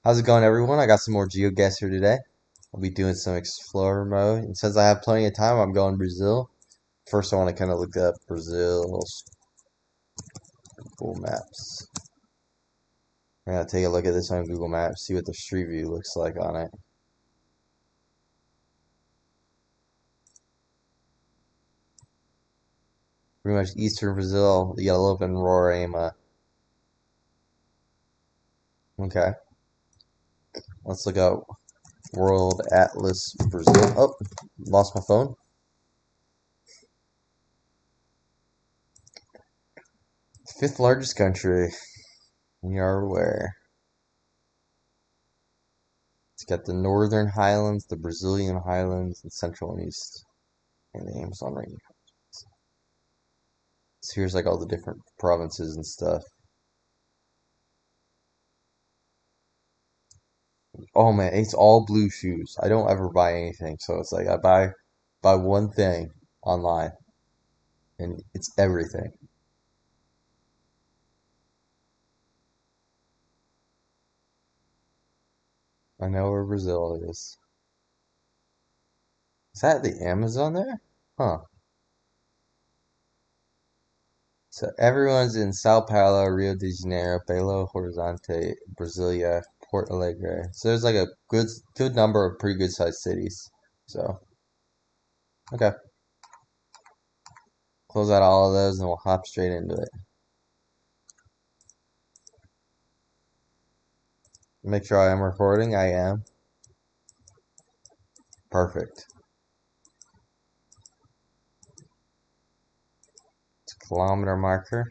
How's it going, everyone? I got some more Geoguessr today. I'll be doing some Explorer mode. And since I have plenty of time, I'm going Brazil. First, I want to kind of look up Brazil's Google Maps. We're going to take a look at this on Google Maps, see what the street view looks like on it. Pretty much eastern Brazil. You got a little bit in Roraima. Okay. Let's look up World Atlas Brazil. Oh, lost my phone. Fifth largest country. We are aware. It's got the northern highlands, the Brazilian highlands, and central and east. And the Amazon rainforest. So here's like all the different provinces and stuff. Oh man, it's all blue shoes. I don't ever buy anything, so it's like I buy one thing online, and it's everything. I know where Brazil is. Is that the Amazon there? Huh. So everyone's in Sao Paulo, Rio de Janeiro, Belo Horizonte, Brasilia, Porto Alegre. So there's like a good number of pretty good sized cities. So okay, close out all of those, and we'll hop straight into it. Make sure I am recording. I am. Perfect. It's a kilometer marker.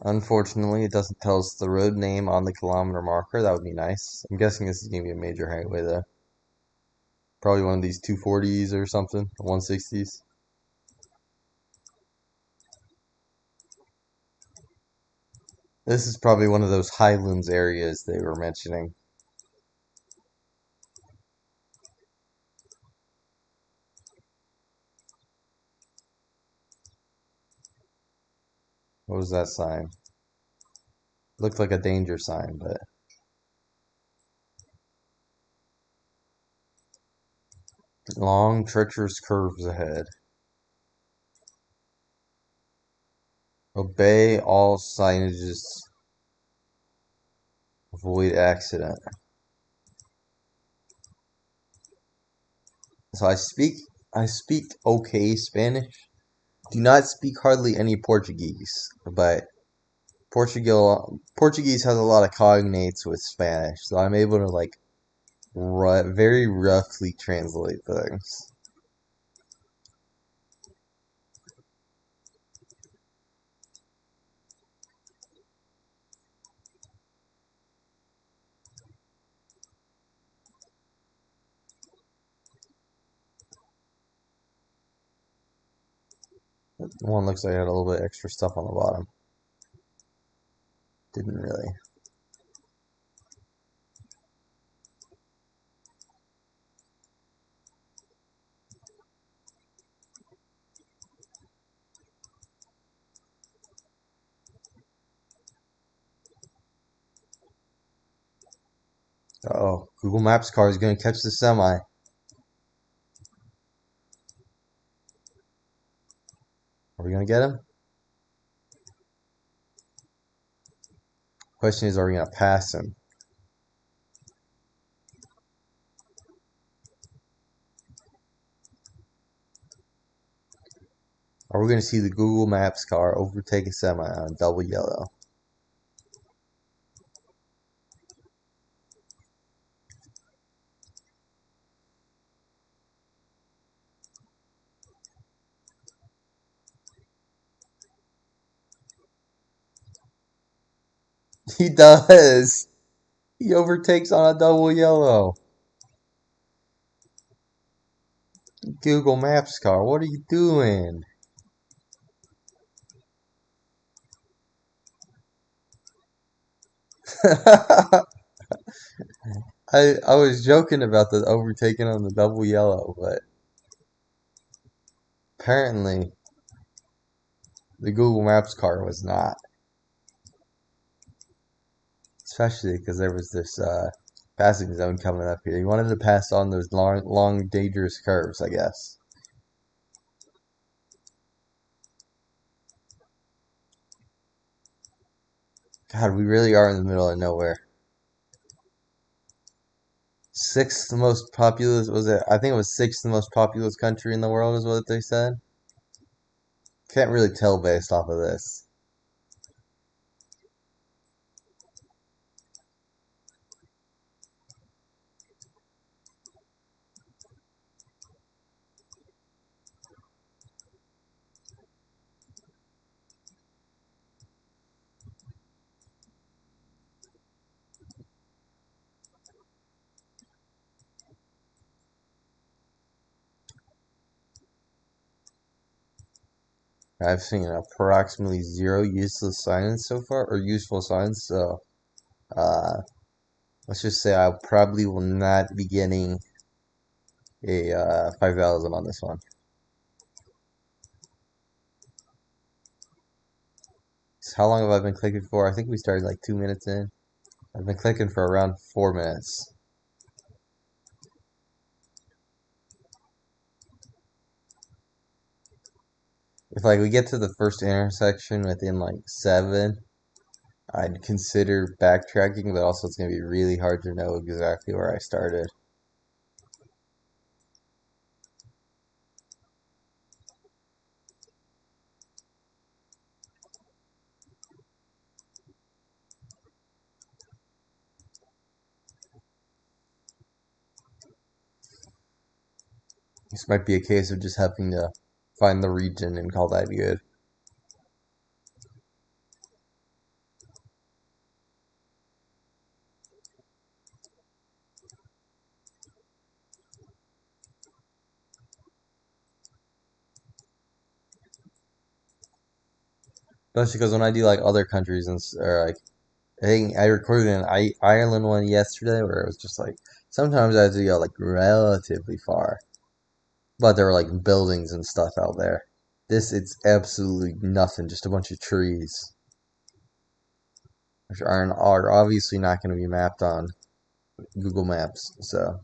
Unfortunately, it doesn't tell us the road name on the kilometer marker. That would be nice. I'm guessing this is going to be a major highway, though. Probably one of these 240s or something, 160s. This is probably one of those highlands areas they were mentioning. What was that sign? Looked like a danger sign, but long, treacherous curves ahead. Obey all signages. Avoid accident. So I speak okay Spanish. Do not speak hardly any Portuguese, but Portuguese has a lot of cognates with Spanish, so I'm able to like very roughly translate things. One looks like it had a little bit extra stuff on the bottom. Didn't really. Oh, Google Maps car is going to catch the semi. Are we going to get him? Question is, are we going to pass him? Are we going to see the Google Maps car overtake a semi on double yellow? He does. He overtakes on a double yellow. Google Maps car, what are you doing? I was joking about the overtaking on the double yellow, but apparently the Google Maps car was not. especially because there was this passing zone coming up here. He wanted to pass on those long, dangerous curves, I guess. God, we really are in the middle of nowhere. Sixth most populous, was it? I think it was sixth most populous country in the world, is what they said. Can't really tell based off of this. I've seen approximately zero useless signs so far, or useful signs, so uh, let's just say I probably will not be getting a 5,000 on this one. So how long have I been clicking for? I think we started like 2 minutes in. I've been clicking for around 4 minutes. If like we get to the first intersection within like 7, I'd consider backtracking, but also it's gonna be really hard to know exactly where I started. This might be a case of just having to find the region and call that good. Especially because when I do like other countries or like I think I recorded an Ireland one yesterday where it was just like sometimes I had to go like relatively far, but there were like buildings and stuff out there. This it's absolutely nothing, just a bunch of trees, which are obviously not going to be mapped on Google Maps. So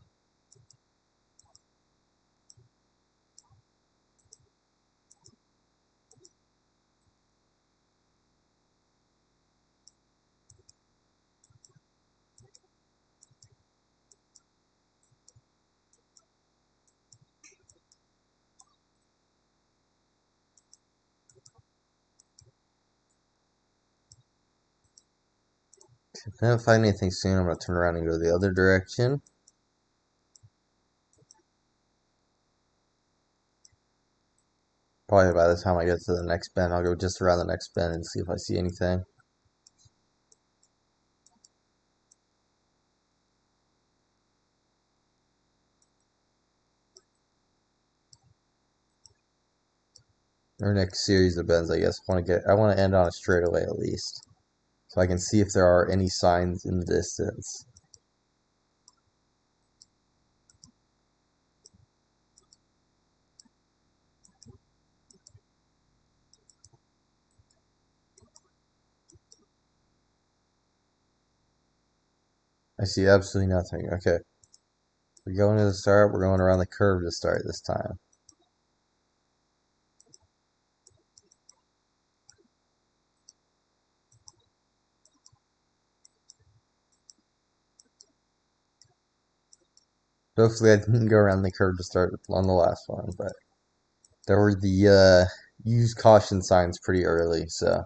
if I don't find anything soon, I'm gonna turn around and go the other direction. Probably by the time I get to the next bend, I'll go just around the next bend and see if I see anything. Or next series of bends, I guess. I want to end on a straightaway at least, so I can see if there are any signs in the distance. I see absolutely nothing. Okay, we're going to the start. We're going around the curve to start this time. Hopefully, I didn't go around the curve to start on the last one, but there were the use caution signs pretty early, so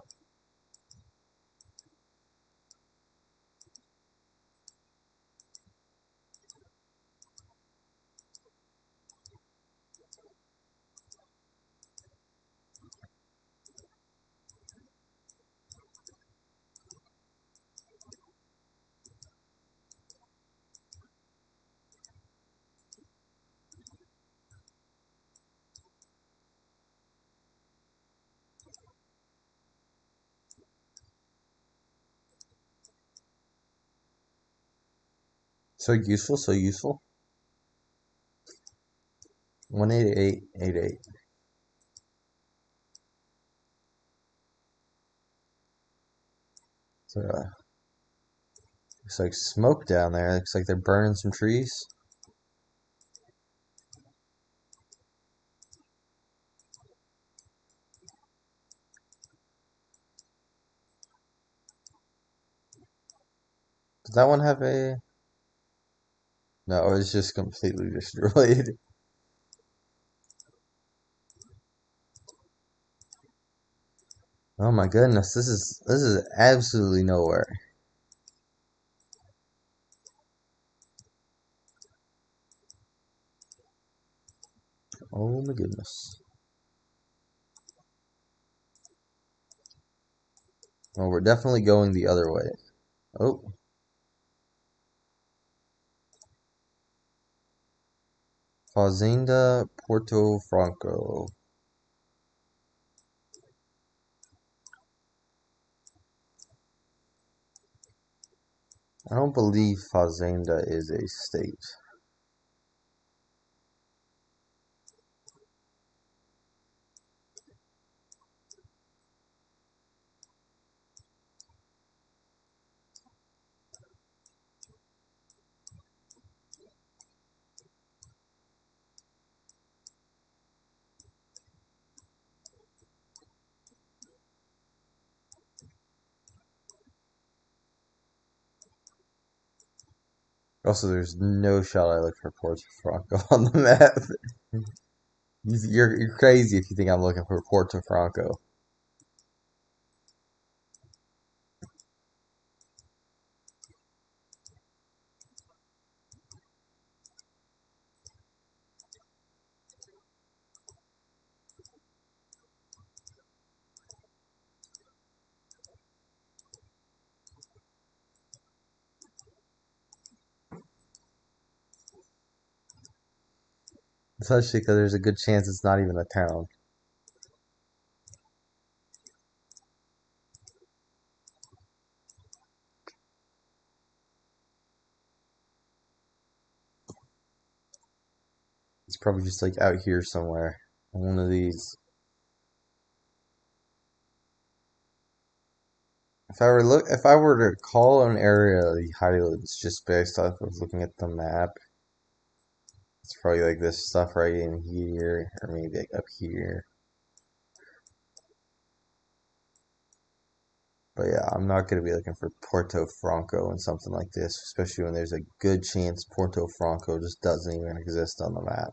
so useful, so useful. 18888. So Looks like smoke down there. Looks like they're burning some trees. Does that one have a... No, it's just completely destroyed. Oh my goodness, this is absolutely nowhere. Oh my goodness. Well, we're definitely going the other way. Oh, Fazenda Porto Franco. I don't believe Fazenda is a state. Also, there's no shot I look for Porto Franco on the map. You're crazy if you think I'm looking for Porto Franco. Especially because there's a good chance it's not even a town. It's probably just like out here somewhere. On one of these. If I were to call an area the Highlands just based off of looking at the map, it's probably like this stuff right in here, or maybe like up here. But yeah, I'm not gonna be looking for Porto Franco and something like this, especially when there's a good chance Porto Franco just doesn't even exist on the map.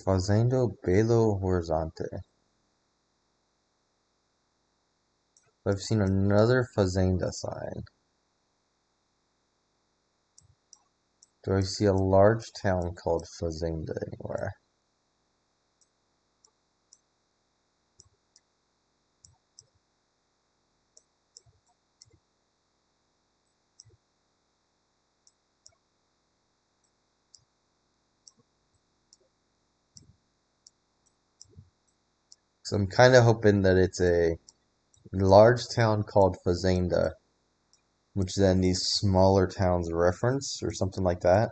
Fazendo Belo Horizonte. I've seen another Fazenda sign. Do I see a large town called Fazenda anywhere? So I'm kind of hoping that it's a large town called Fazenda, which then these smaller towns reference or something like that.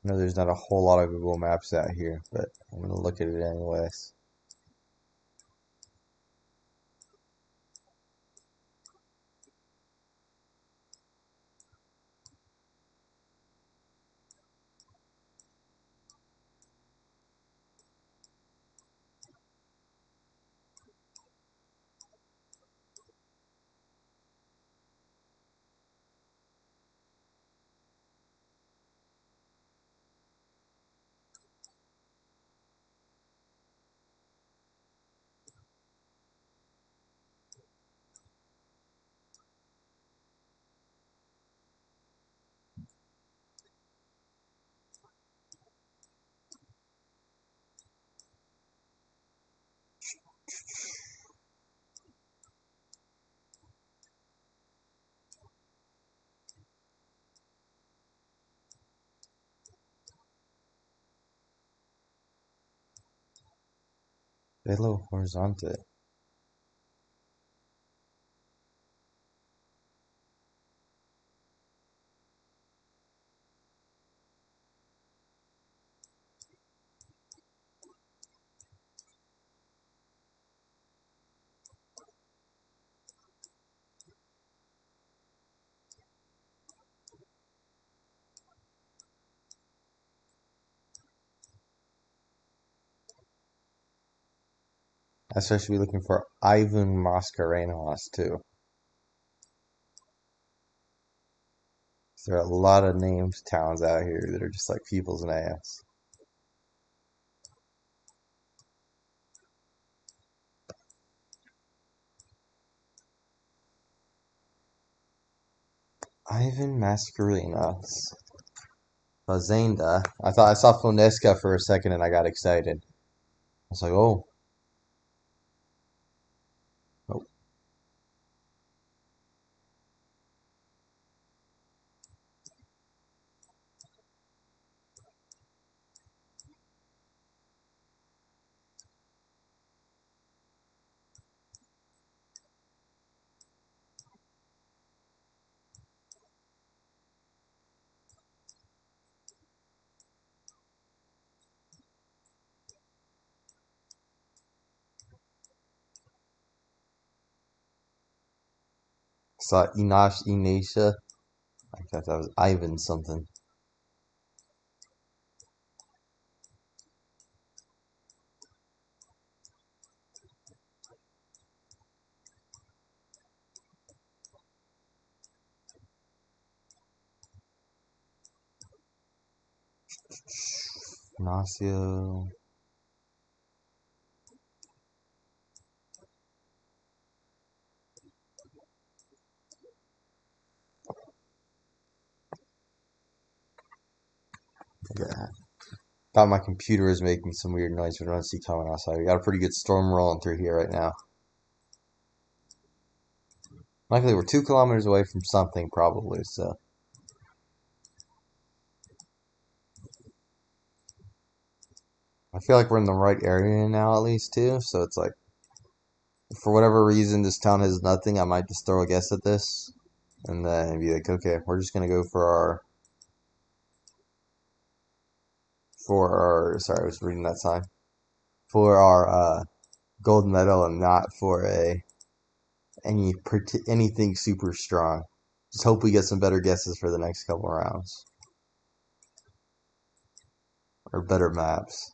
I know there's not a whole lot of Google Maps out here, but I'm gonna look at it anyways. Belo Horizonte. I should be looking for Ivan Mascarenas too. There are a lot of names, towns out here that are just like people's names. Ivan Mascarenas. Fazenda. I thought I saw Fonesca for a second and I got excited. I was like, oh, oh. I saw Inash Inesha. I thought that was Ivan something. Ignacio. Yeah. Thought my computer was making some weird noise, but I don't see coming outside. We got a pretty good storm rolling through here right now. Luckily, we're 2 kilometers away from something, probably, so. I feel like we're in the right area now, at least, too. So it's like, if for whatever reason this town has nothing, I might just throw a guess at this. And then be like, okay, we're just gonna go sorry, I was reading that sign. For our gold medal and not for anything super strong. Just hope we get some better guesses for the next couple rounds. Or better maps.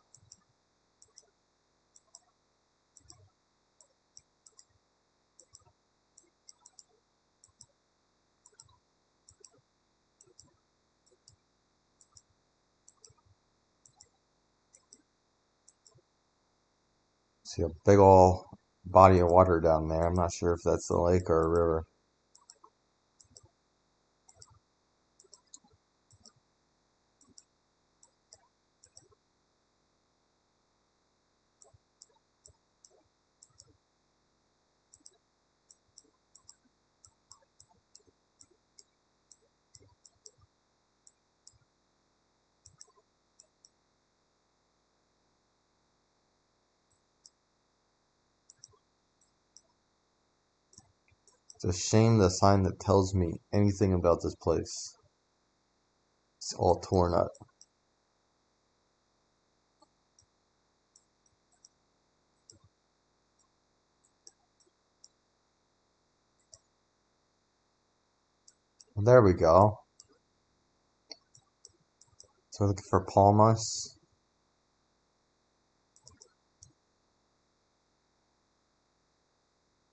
See a big ol' body of water down there. I'm not sure if that's a lake or a river. It's a shame the sign that tells me anything about this place. It's all torn up. Well, there we go. So we're looking for Palmas.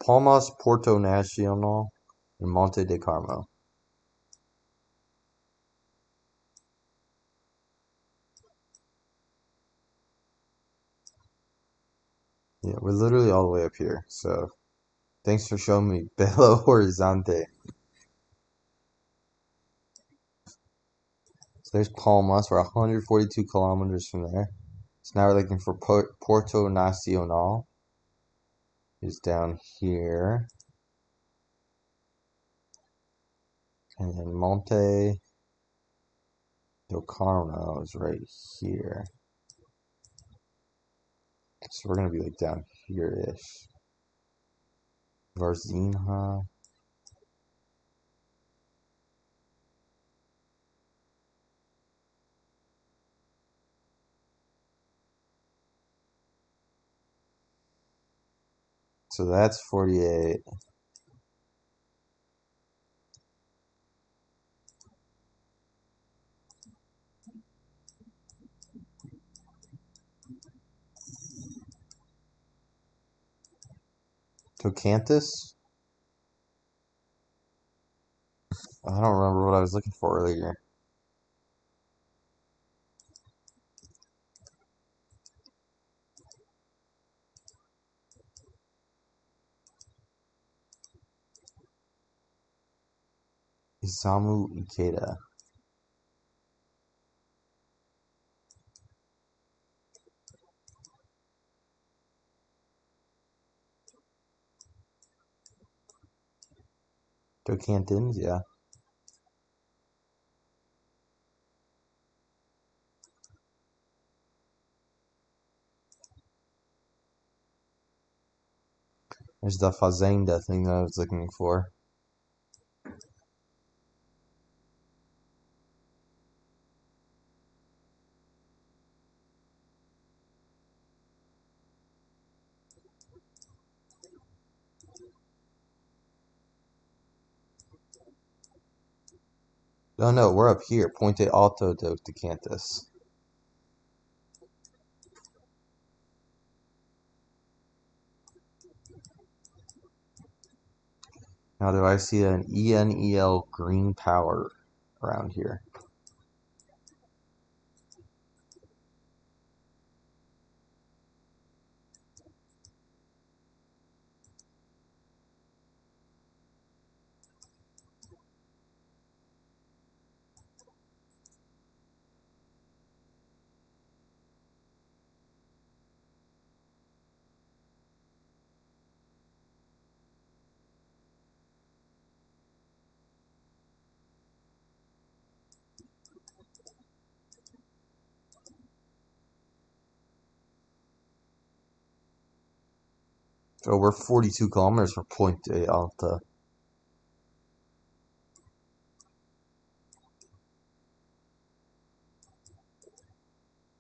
Palmas, Porto Nacional, and Monte de Carmo. Yeah, we're literally all the way up here. So thanks for showing me Belo Horizonte. So there's Palmas. We're 142 kilometers from there. So now we're looking for Porto Nacional. Is down here. And then Monte del Carmo is right here. So we're gonna be like down here-ish. Varzinha. So that's 48. Tocanthus? I don't remember what I was looking for earlier. Isamu Ikeda. Tocanthins, yeah. There's the Fazenda thing that I was looking for. Oh no, we're up here. Ponte Alto do Tocanthus. Now do I see an ENEL green power around here? So we're 42 kilometers from Ponte Alta.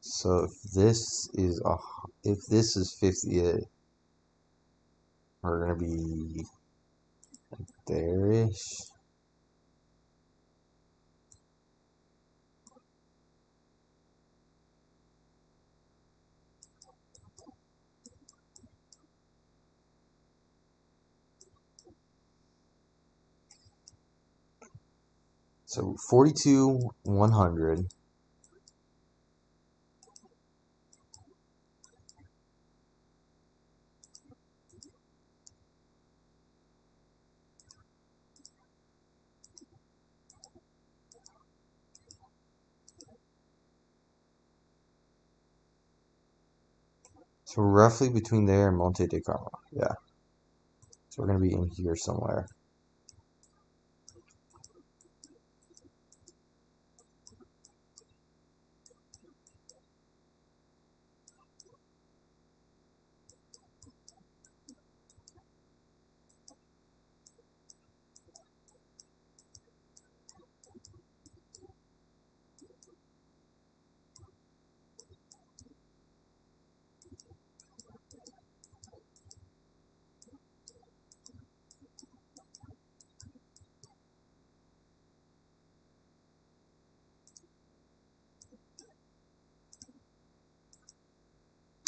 So if this is 58, we're gonna be there-ish. So 42, 100. So roughly between there and Monte de Carlo. Yeah. So we're gonna be in here somewhere.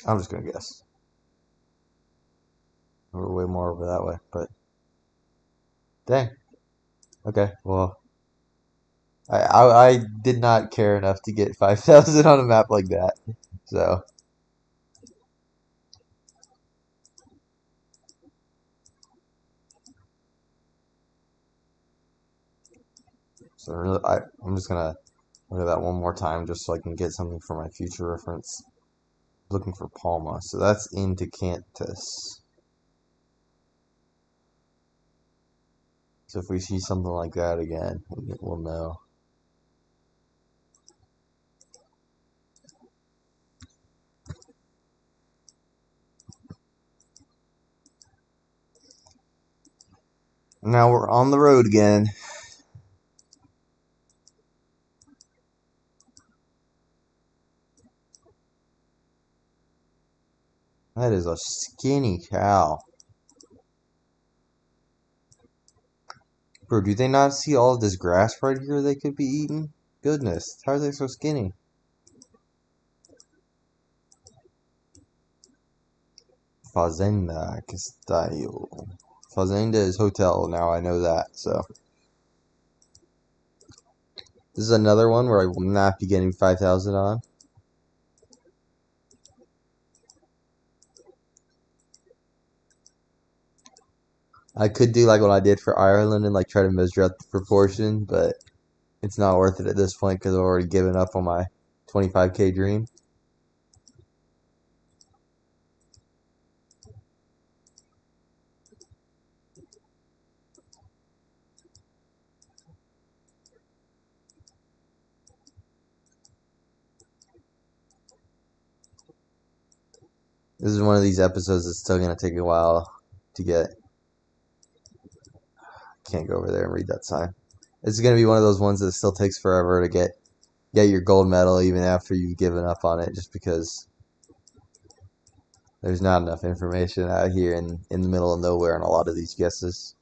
I'm just gonna guess. We're way more over that way, but dang. Okay, well, I did not care enough to get 5,000 on a map like that. So, really, I'm just gonna look at that one more time just so I can get something for my future reference. Looking for Palma, so that's into Cantus. So if we see something like that again, we'll know. Now we're on the road again. That is a skinny cow. Bro, do they not see all of this grass right here they could be eating? Goodness, how are they so skinny? Fazenda Castillo. Fazenda is hotel, now I know that, so. This is another one where I will not be getting 5,000 on. I could do like what I did for Ireland and like try to measure out the proportion, but it's not worth it at this point because I've already given up on my 25K dream. This is one of these episodes that's still going to take a while to get. Can't go over there and read that sign. It's going to be one of those ones that still takes forever to get your gold medal even after you've given up on it just because there's not enough information out here in the middle of nowhere on a lot of these guesses.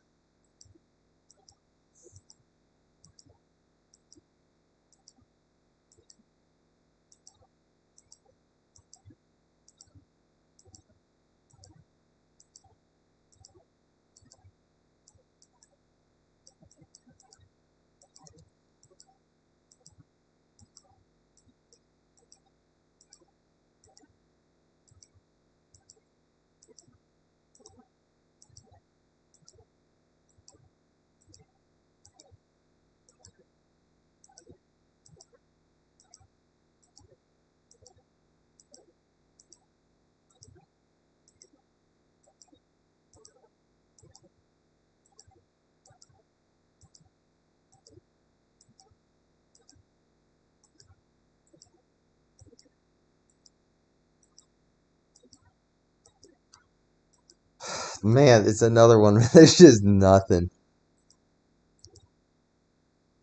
Man, it's another one where there's just nothing.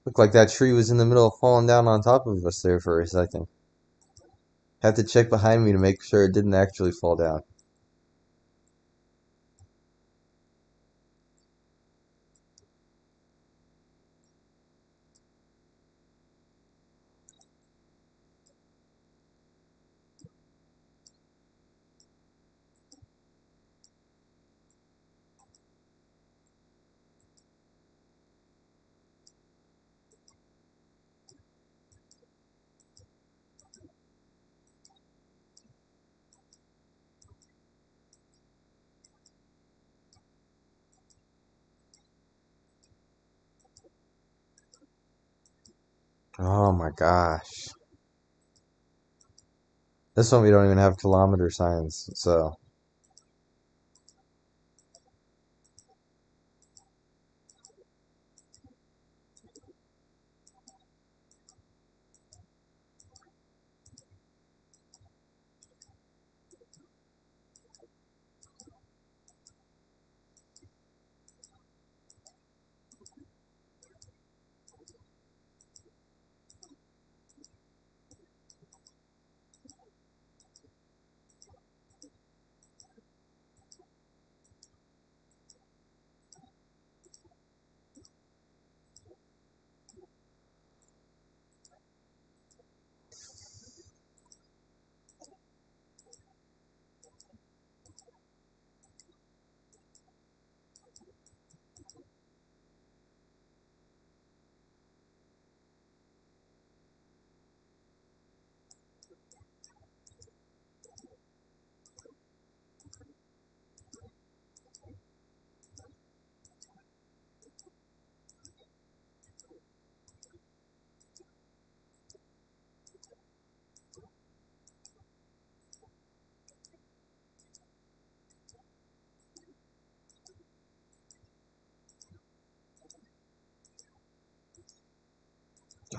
Looked like that tree was in the middle of falling down on top of us there for a second. Had to check behind me to make sure it didn't actually fall down. Oh my gosh. This one we don't even have kilometer signs, so.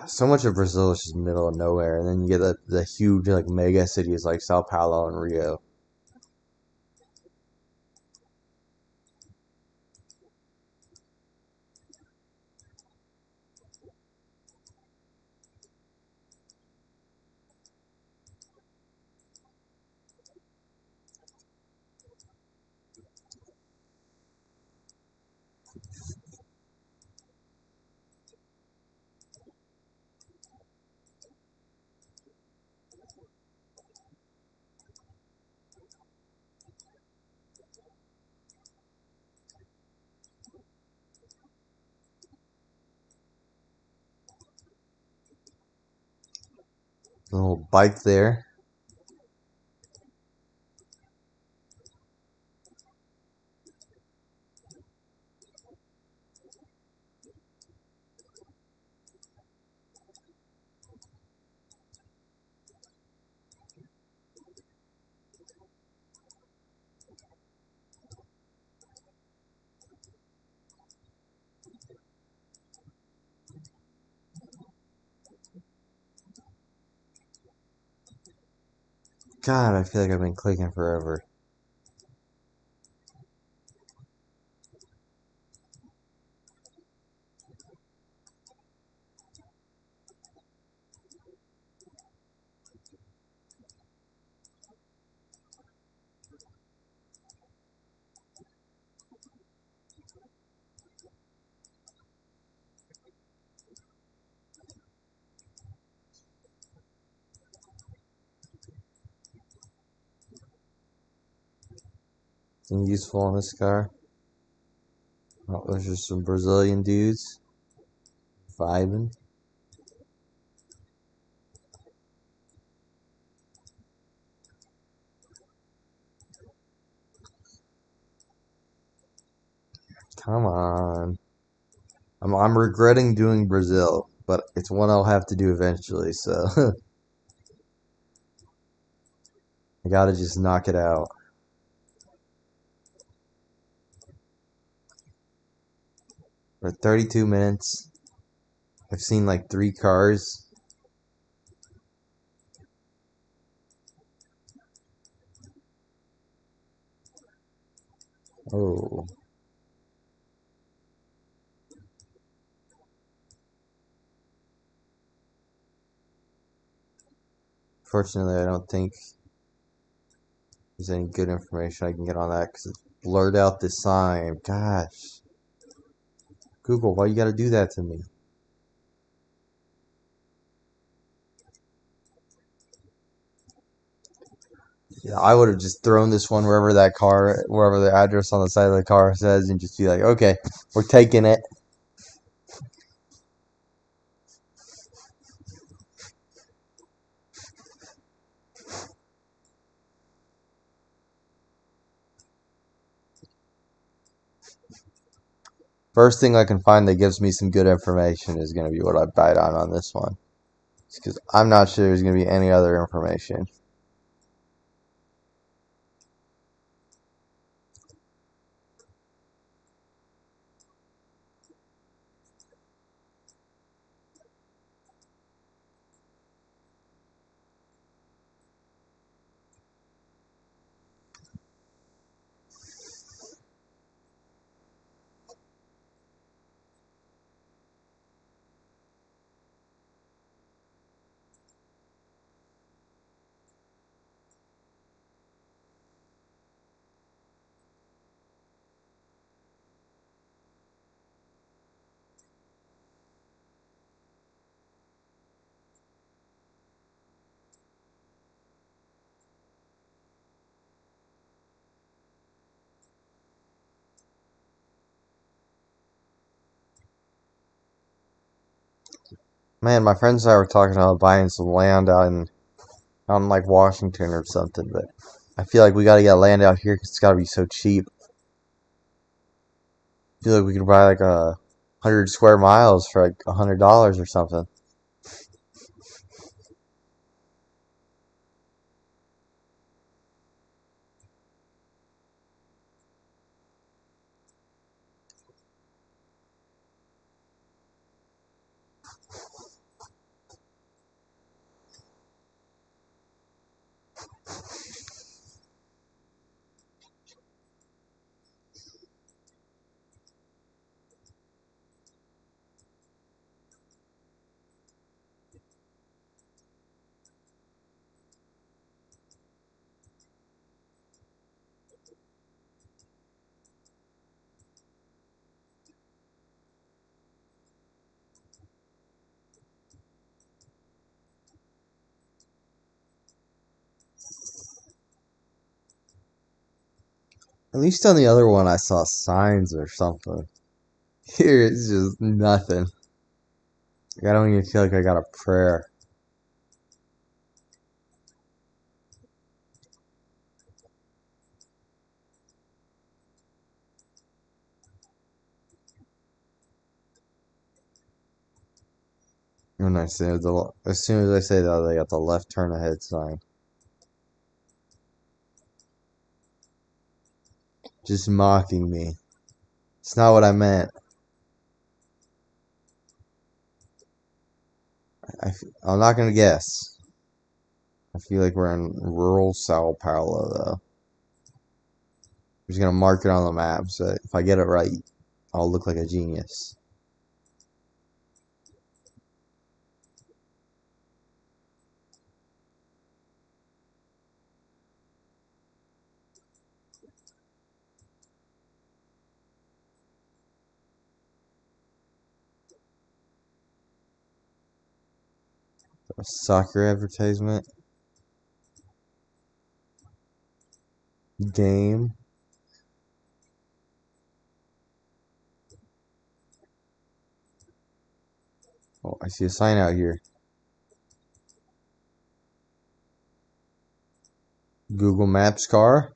So much of Brazil is just middle of nowhere, and then you get the huge like mega cities like Sao Paulo and Rio. A little bike there. God, I feel like I've been clicking forever. Anything useful on this car? Oh, those are some Brazilian dudes vibing. Come on. I'm regretting doing Brazil, but it's one I'll have to do eventually, so I gotta just knock it out. For 32 minutes, I've seen like 3 cars. Oh, fortunately, I don't think there's any good information I can get on that because it blurred out the sign. Gosh, Google, why you gotta do that to me? Yeah, I would have just thrown this one wherever the address on the side of the car says, and just be like, okay, we're taking it. First thing I can find that gives me some good information is going to be what I bite on this one. Because I'm not sure there's going to be any other information. Man, my friends and I were talking about buying some land out in like Washington or something, but I feel like we got to get land out here because it's got to be so cheap. I feel like we could buy like 100 square miles for like $100 or something. At least on the other one I saw signs or something. Here it's just nothing. Like, I don't even feel like I got a prayer. And as soon as I say that, they got the left turn ahead sign. Just mocking me. It's not what I meant. I'm not gonna guess. I feel like we're in rural Sao Paulo, though. I'm just gonna mark it on the map, so if I get it right, I'll look like a genius. A soccer advertisement. Game. Oh, I see a sign out here. Google Maps car.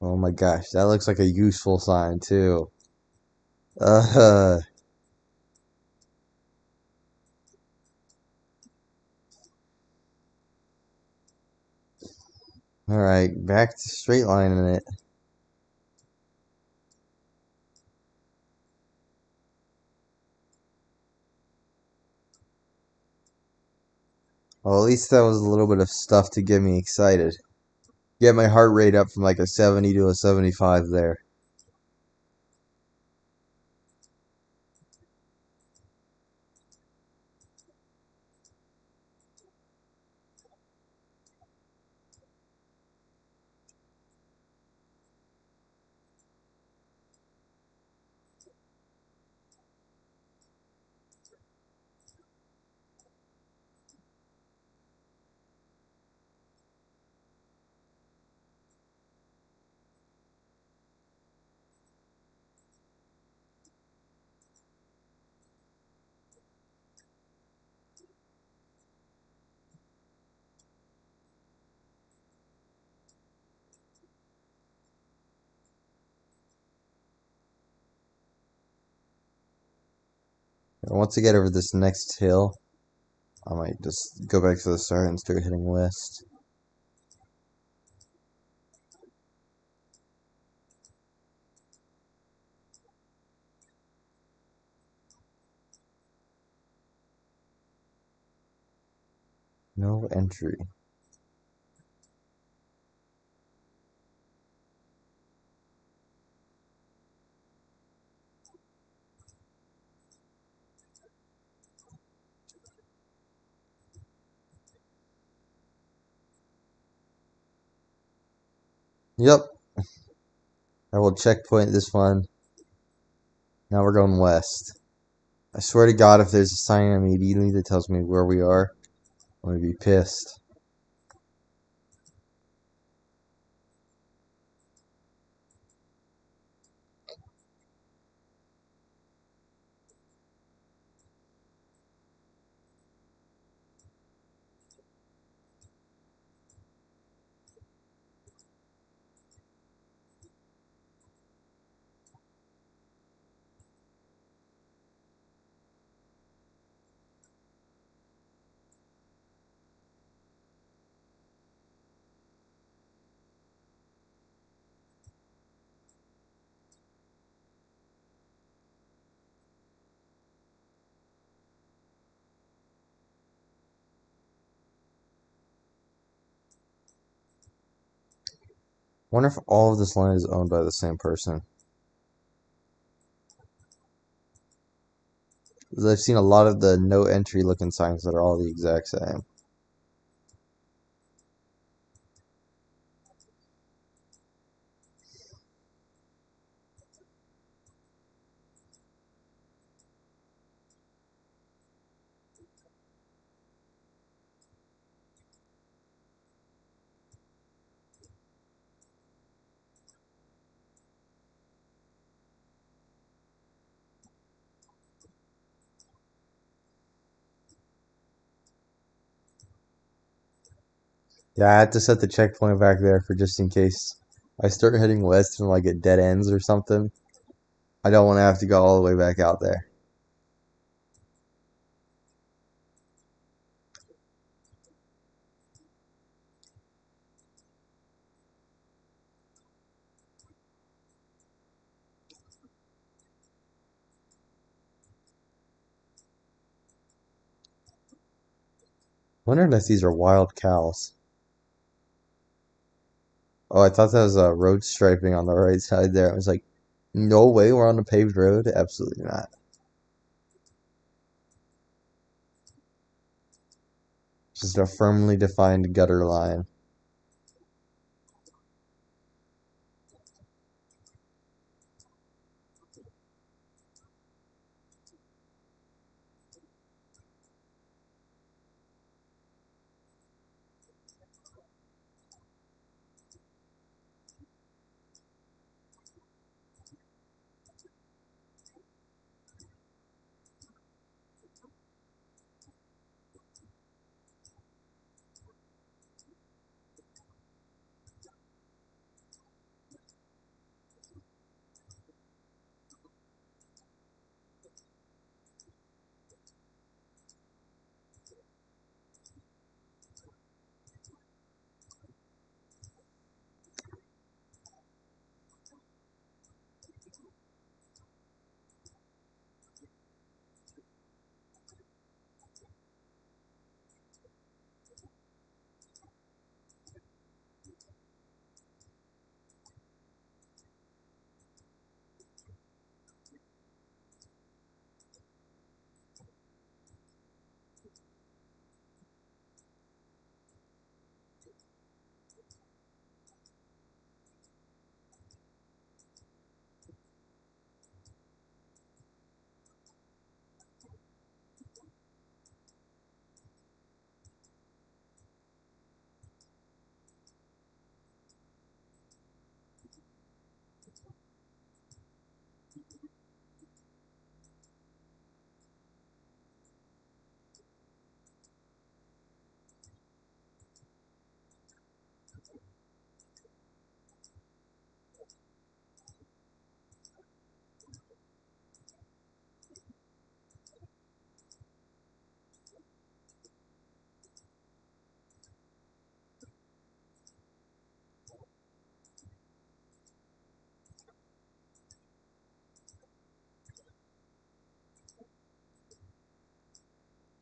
Oh my gosh, that looks like a useful sign too. Uh, all right, back to straight lining it. Well, at least that was a little bit of stuff to get me excited. Get my heart rate up from like a 70 to a 75 there. And once I get over this next hill, I might just go back to the start and start heading west. No entry. Yep, I will checkpoint this one. Now we're going west. I swear to God, if there's a sign immediately that tells me where we are, I'm gonna be pissed. Wonder if all of this land is owned by the same person. 'Cause I've seen a lot of the no entry looking signs that are all the exact same. Yeah, I had to set the checkpoint back there for just in case I start heading west and like it dead ends or something. I don't want to have to go all the way back out there. Wondering if these are wild cows. Oh, I thought that was road striping on the right side there. I was like, no way, we're on a paved road? Absolutely not. Just a firmly defined gutter line.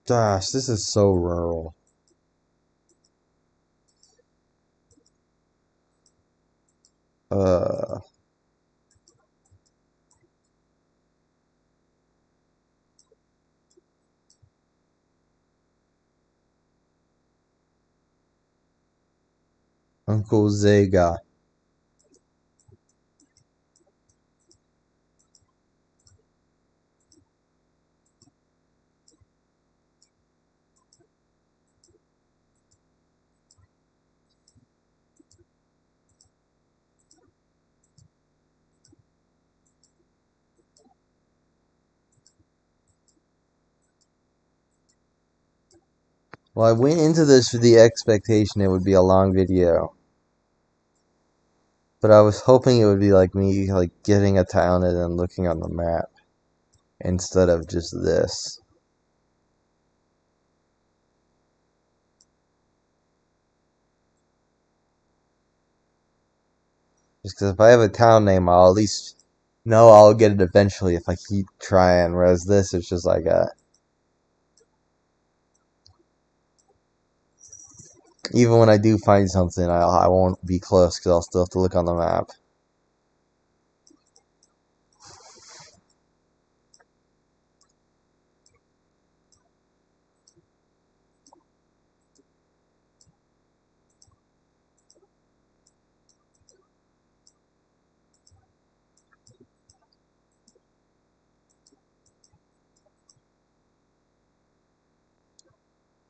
Gosh, this is so rural. Uh, Uncle Zega. Well, I went into this with the expectation it would be a long video, but I was hoping it would be like me, like getting a town and then looking on the map instead of just this. Just because if I have a town name, I'll at least know I'll get it eventually if I keep trying. Whereas this, it's just like even when I do find something, I won't be close because I'll still have to look on the map.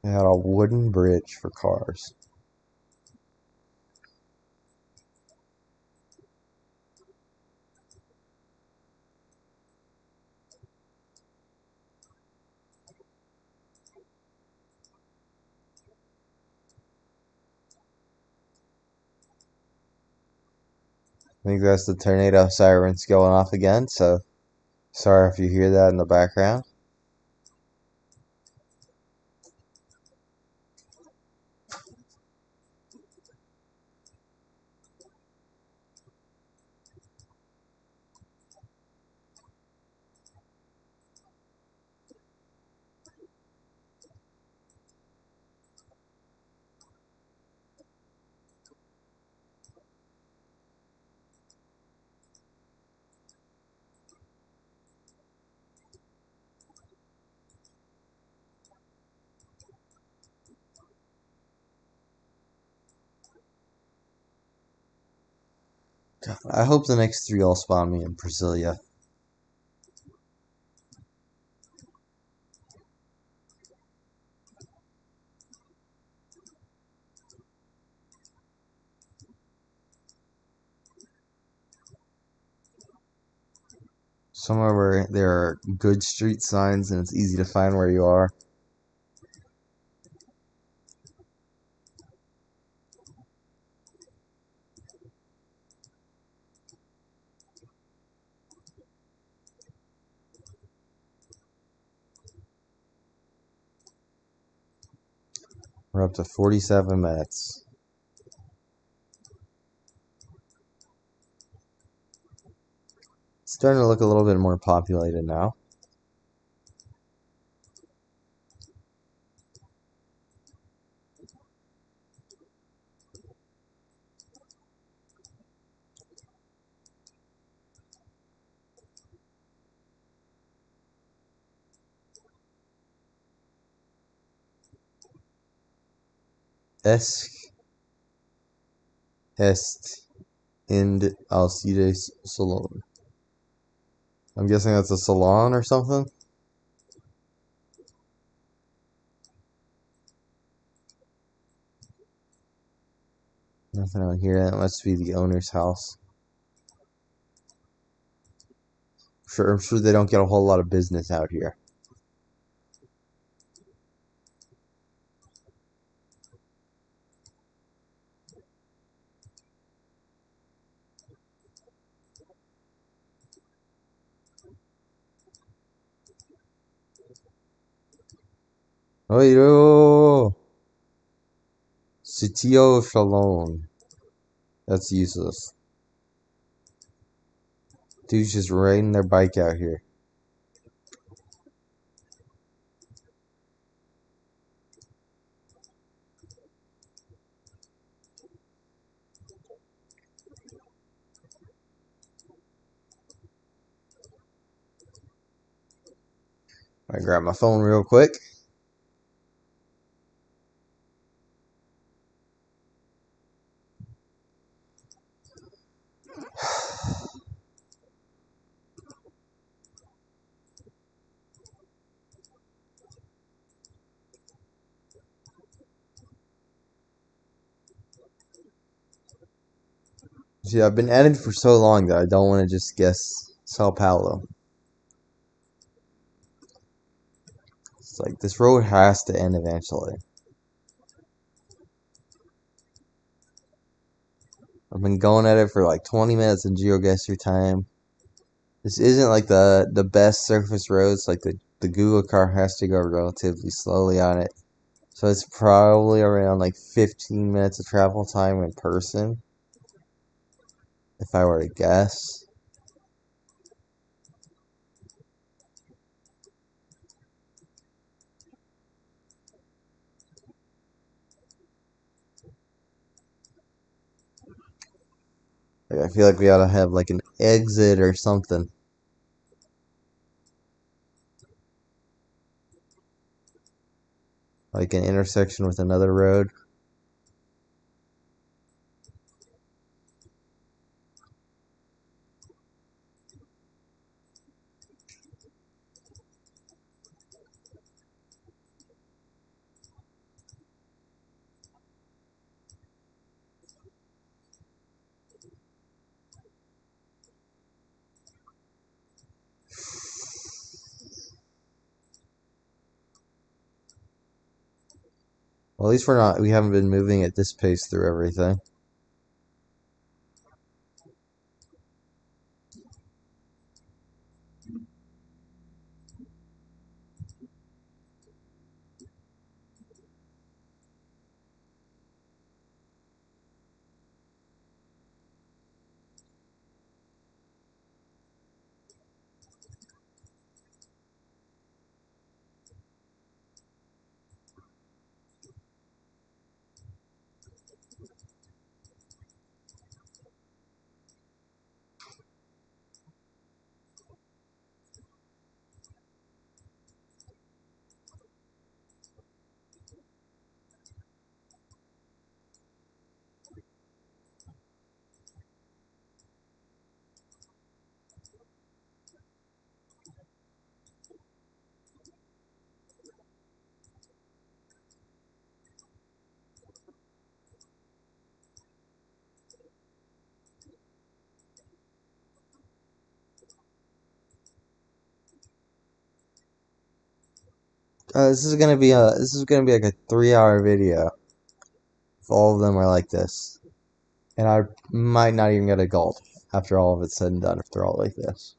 They had a wooden bridge for cars. I think that's the tornado sirens going off again, so sorry if you hear that in the background. I hope the next three all spawn me in Brasilia. Somewhere where there are good street signs and it's easy to find where you are. We're up to 47 minutes. It's starting to look a little bit more populated now. Est ind Alcides Salon. I'm guessing that's a salon or something. Nothing out here. That must be the owner's house. I'm sure they don't get a whole lot of business out here. Oh, Sitio Shalom. That's useless. Dude's just riding their bike out here. I grab my phone real quick. See, I've been at it for so long that I don't want to just guess Sao Paulo. It's like this road has to end eventually. I've been going at it for like 20 minutes in Geoguessr time. This isn't like the best surface roads. Like the Google car has to go relatively slowly on it. So it's probably around like 15 minutes of travel time in person, if I were to guess. Like, I feel like we ought to have like an exit or something. Like an intersection with another road. Well, at least we haven't been moving at this pace through everything. This is gonna be like a 3 hour video. If all of them are like this, and I might not even get a gold after all of it's said and done. If they're all like this.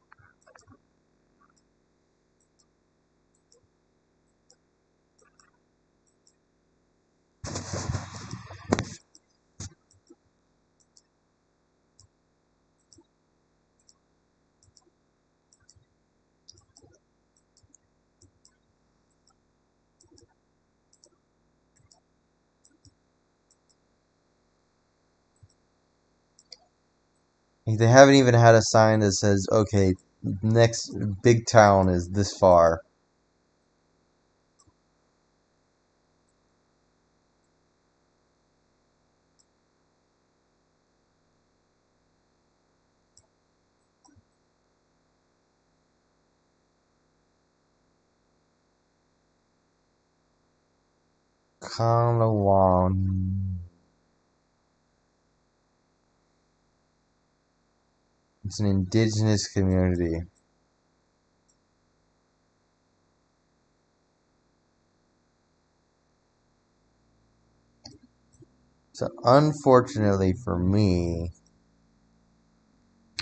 They haven't even had a sign that says, "Okay, next big town is this far." Kalawan. It's an indigenous community. So unfortunately for me,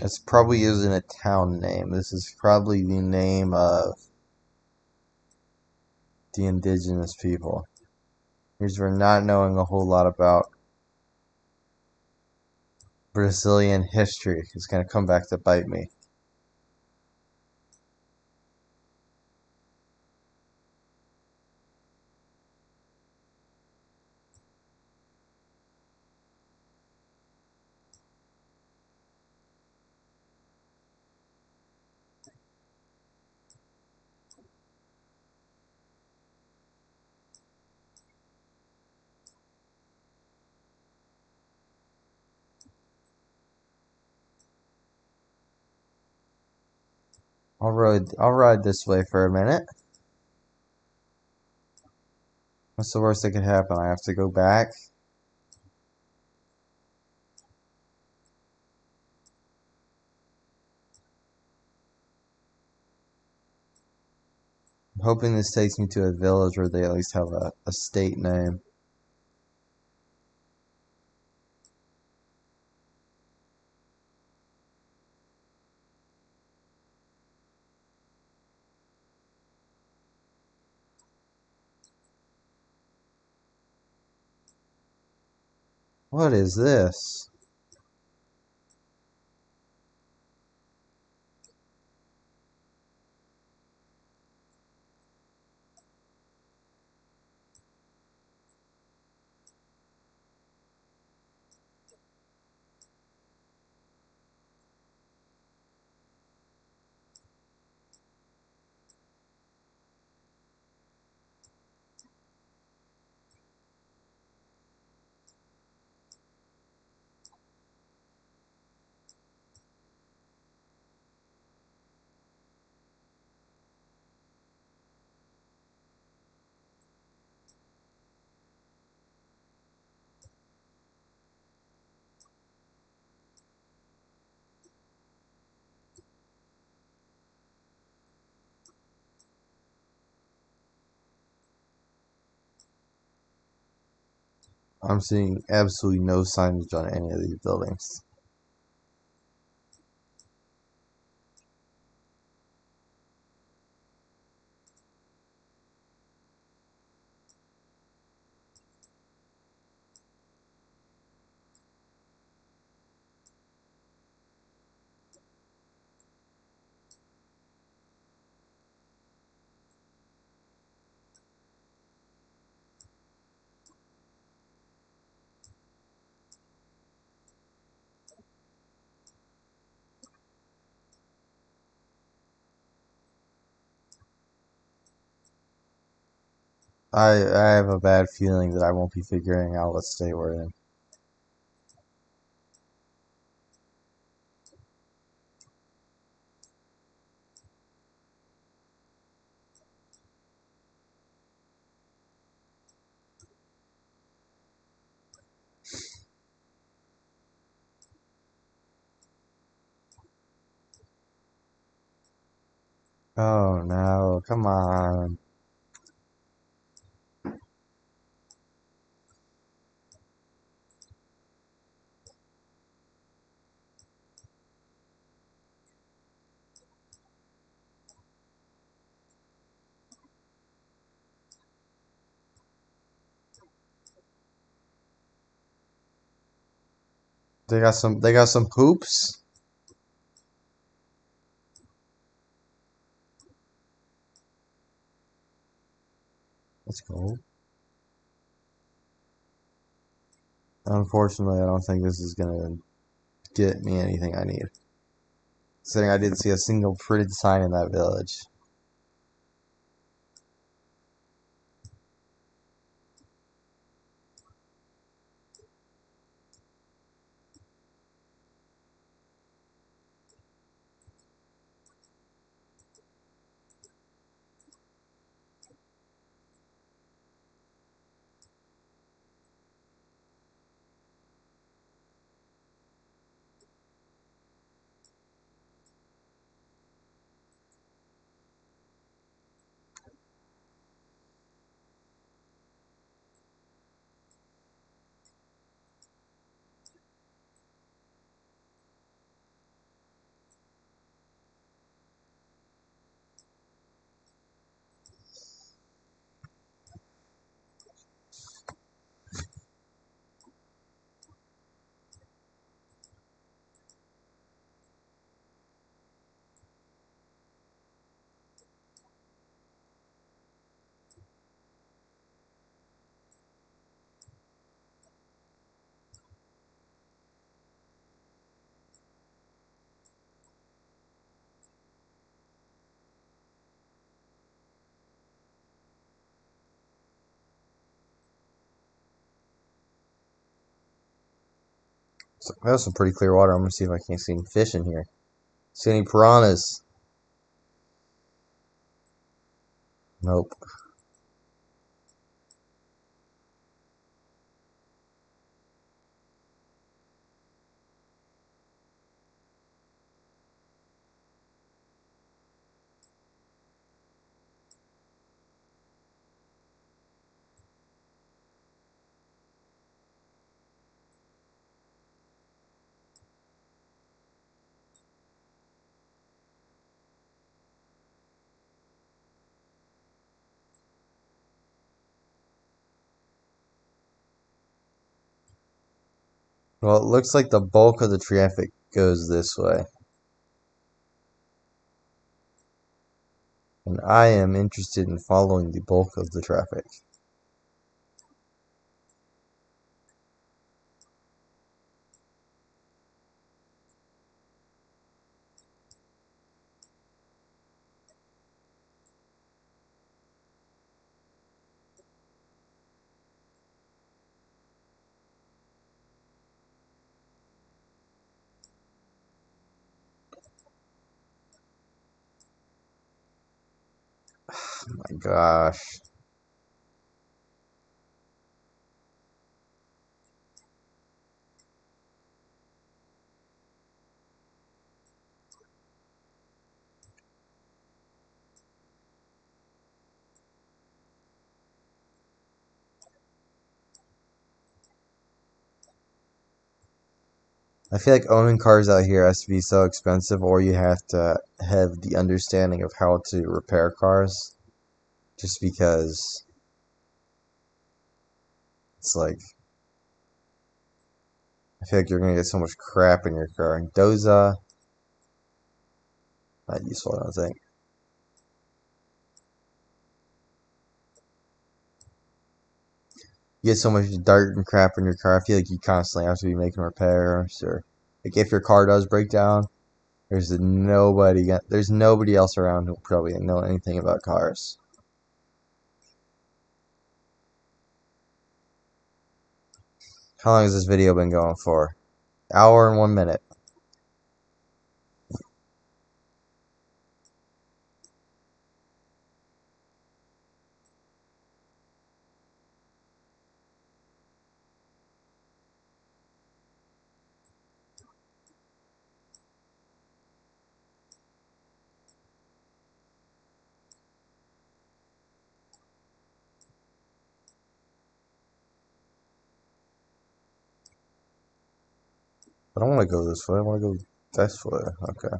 it's probably using a town name. This is probably the name of the indigenous people. Here's for not knowing a whole lot about Brazilian history. It's gonna come back to bite me. I'll ride this way for a minute. What's the worst that could happen? I have to go back. I'm hoping this takes me to a village where they at least have a state name. What is this? I'm seeing absolutely no signage on any of these buildings. I have a bad feeling that I won't be figuring out what state we're in. Oh no, come on. They got some hoops. Let's go. Unfortunately, I don't think this is gonna get me anything I need. Considering I didn't see a single printed sign in that village. So, that was some pretty clear water. I'm gonna see if I can see any fish in here. See any piranhas? Nope. Well, it looks like the bulk of the traffic goes this way. And I am interested in following the bulk of the traffic. Oh my gosh. I feel like owning cars out here has to be so expensive, or you have to have the understanding of how to repair cars. Just because it's like, I feel like you're gonna get so much crap in your car. And Doza, not useful, I don't think. You get so much dirt and crap in your car. I feel like you constantly have to be making repairs, or like if your car does break down, there's nobody else around who probably know anything about cars. How long has this video been going for? Hour and 1 minute. I don't want to go this way. I want to go this way. Okay.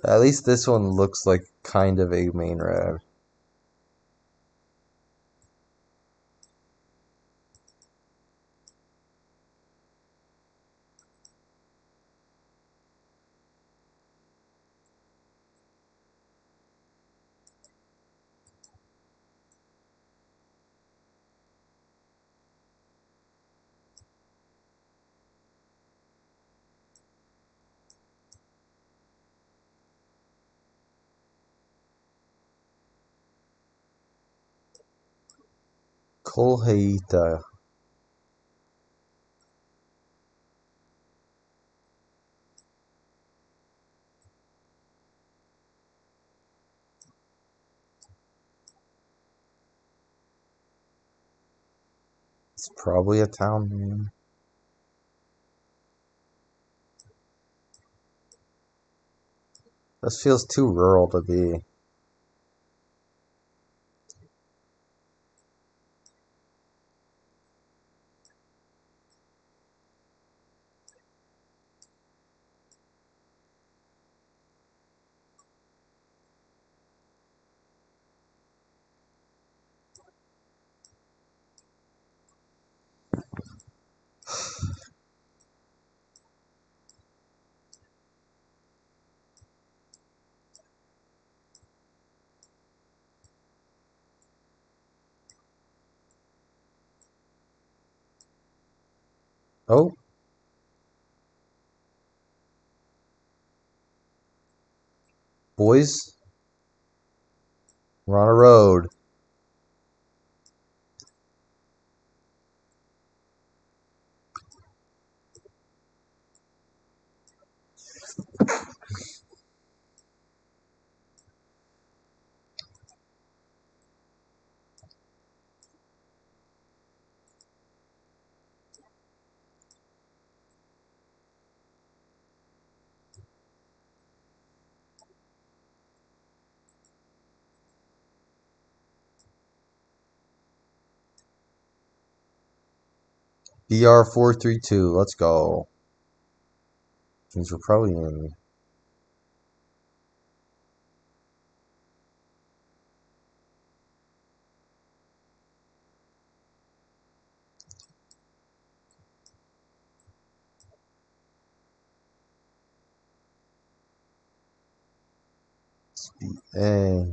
At least this one looks like kind of a main road. Colheita. It's probably a town name. This feels too rural to be. Oh, boys, we're on a road. BR432. Let's go. Means we're probably in A.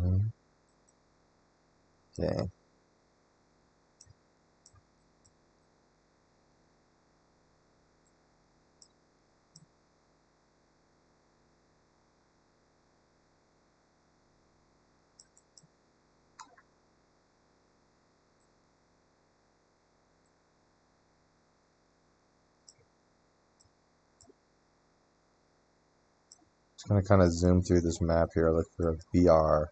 Okay. Just gonna kind of zoom through this map here. Look for a BR.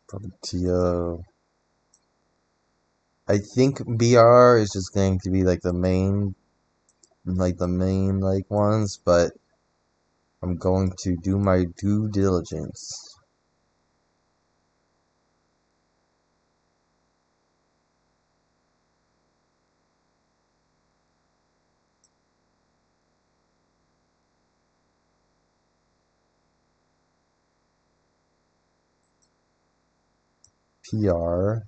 Probably TO. I think BR is just going to be like the main, like ones, but I'm going to do my due diligence. PR.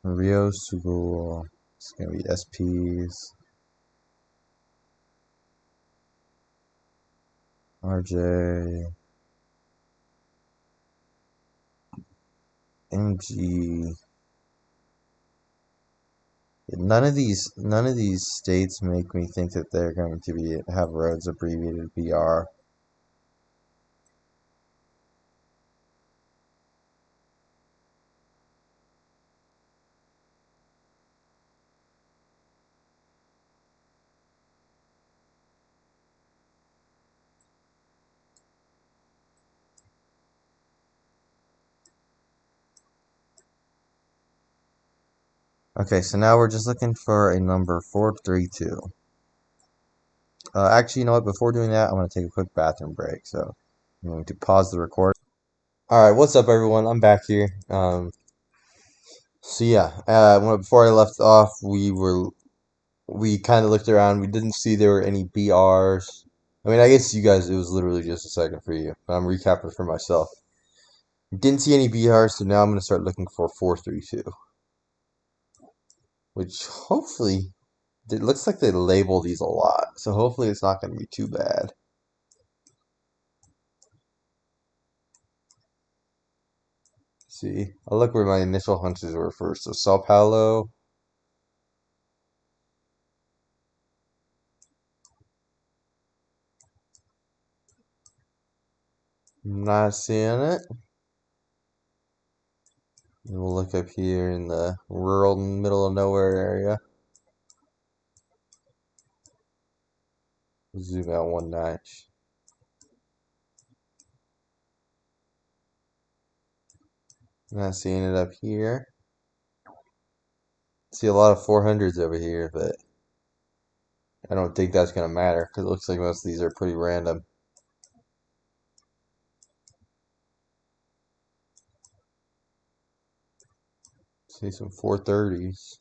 Rio School. It's gonna be SPs. RJ. MG. None of these states make me think that they're going to have roads abbreviated BR. Okay, so now we're just looking for a number 432. Actually, you know what? Before doing that, I'm going to take a quick bathroom break. So I'm going to pause the record. All right, what's up, everyone? I'm back here. So yeah, before I left off, we kind of looked around. We didn't see there were any BRs. I mean, I guess you guys, it was literally just a second for you. But I'm recapping for myself. Didn't see any BRs, so now I'm going to start looking for 432, which hopefully it looks like they label these a lot, so hopefully it's not going to be too bad. See, I'll look where my initial hunches were first. So Sao Paulo, I'm not seeing it. And we'll look up here in the rural middle of nowhere area. Zoom out one notch. Not seeing it up here. See a lot of 400s over here, but I don't think that's going to matter because it looks like most of these are pretty random. See some 430s.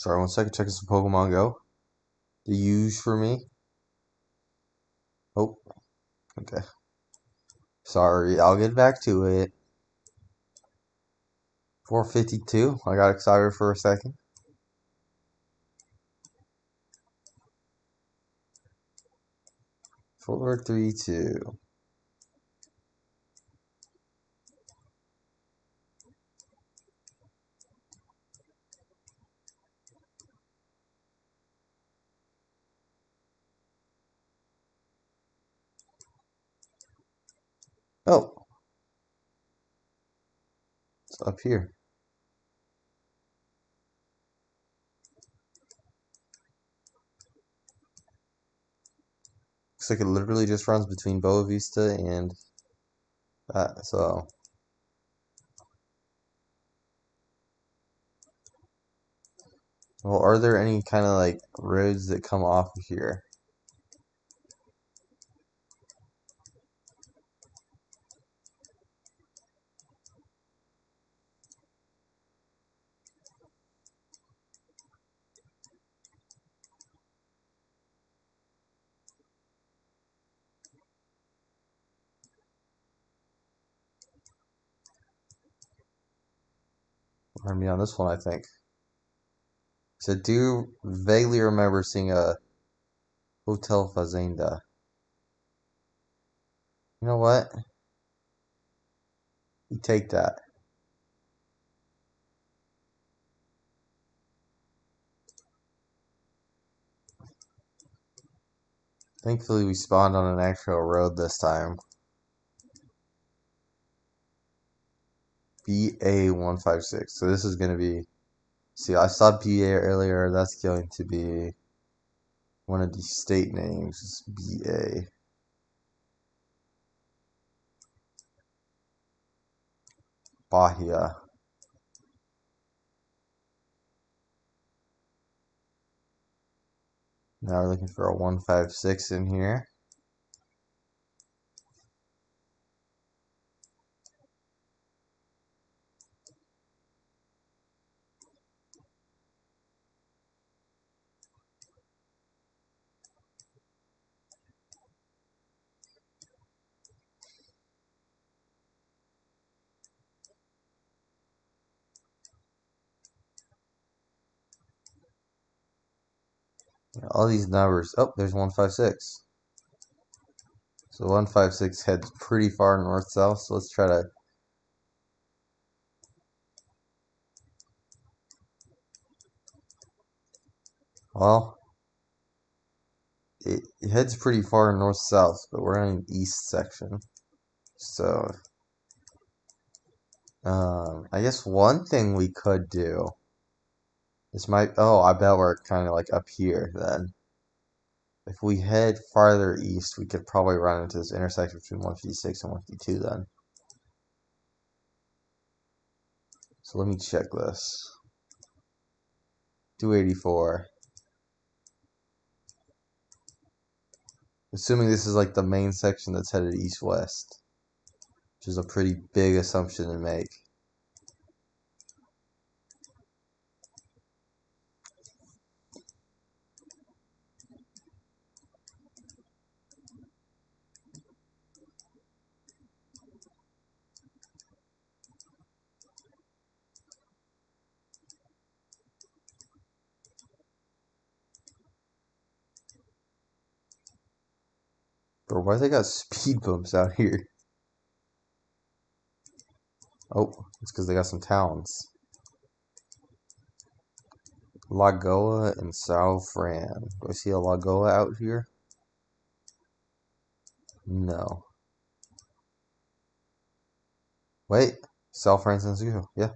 Sorry, 1 second, checking some Pokemon Go. The use for me. Oh, okay. Sorry, I'll get back to it. 452. I got excited for a second. 432. Oh, it's up here. Looks like it literally just runs between Boa Vista and that. So, well, are there any kind of like roads that come off of here? Pardon me on this one, I think. So, do vaguely remember seeing a Hotel Fazenda. You know what? You take that. Thankfully, we spawned on an actual road this time. BA156. So this is going to be. See, I saw BA earlier. That's going to be one of the state names. BA. Bahia. Now we're looking for a 156 in here. All these numbers. Oh, there's 156. So 156 heads pretty far north-south. So let's try to. Well, it heads pretty far north-south, but we're in an east section. So, I guess one thing we could do. This might. Oh, I bet we're kind of like up here then. If we head farther east, we could probably run into this intersection between 156 and 152 then. So let me check this. 284. Assuming this is like the main section that's headed east-west, which is a pretty big assumption to make. Bro, why they got speed bumps out here? Oh, it's because they got some towns. Lagoa and Sao Fran. Do I see a Lagoa out here? No. Wait, Sao Francisco. Yeah.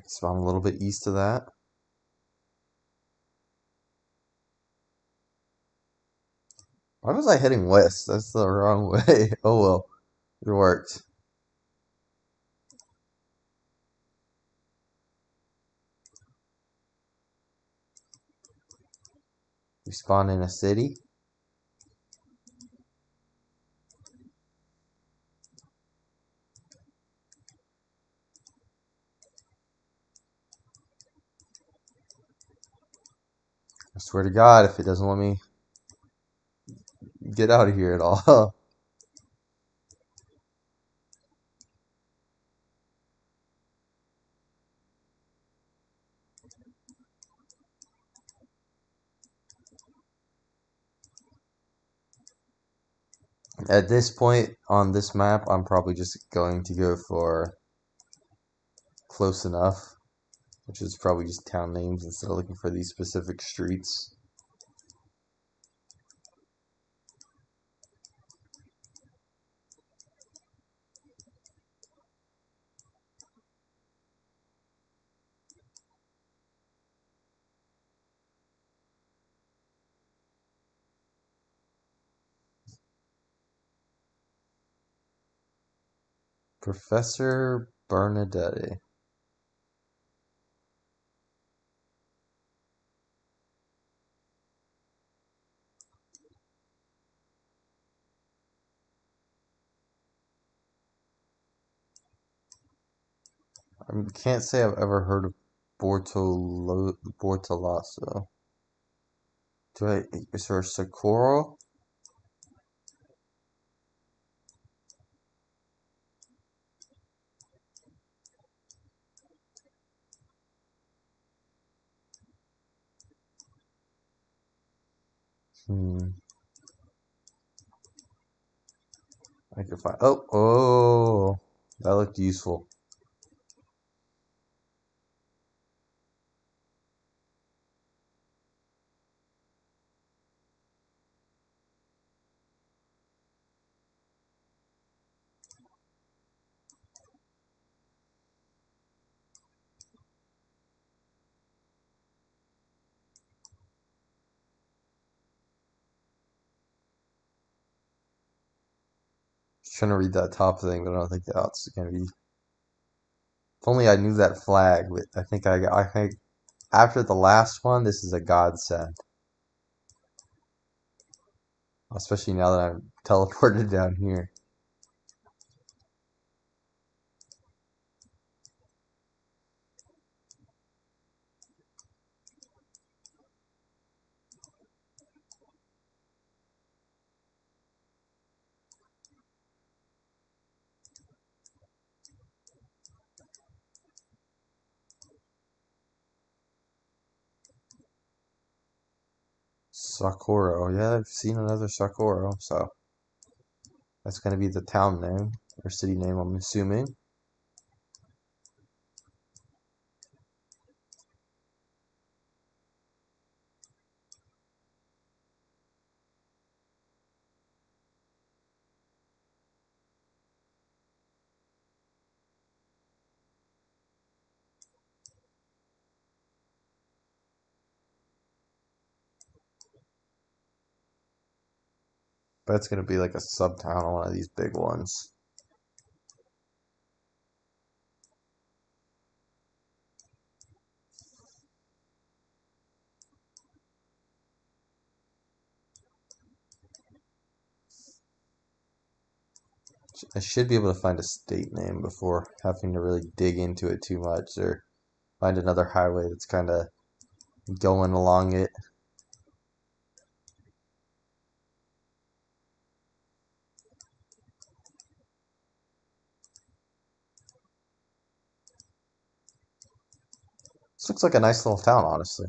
Spawn a little bit east of that. Why was I heading west? That's the wrong way. Oh well, it worked. We spawned in a city. I swear to God, if it doesn't let me get out of here at all. At this point on this map, I'm probably just going to go for close enough, which is probably just town names instead of looking for these specific streets. Professor Bernadetti. I can't say I've ever heard of Bortoloso. Is there Socorro? Hmm. I can find. Oh, that looked useful. Just trying to read that top thing, but I don't think that's gonna be. If only I knew that flag. But I think after the last one, this is a godsend. Especially now that I'm teleported down here. Socorro. Yeah, I've seen another Socorro, so that's gonna be the town name or city name, I'm assuming. But it's gonna be like a sub town on one of these big ones. I should be able to find a state name before having to really dig into it too much or find another highway that's kind of going along it. looks like a nice little town, honestly.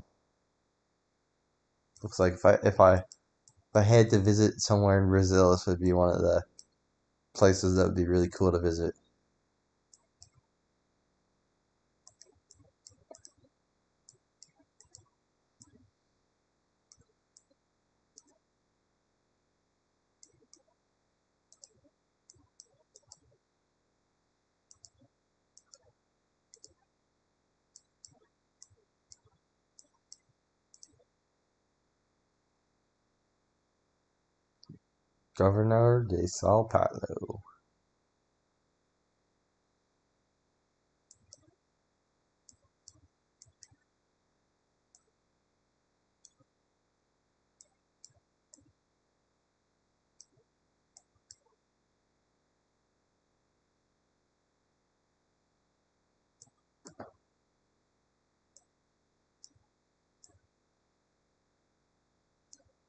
Looks like if I had to visit somewhere in Brazil, this would be one of the places that would be really cool to visit. Governor de Sao Paulo.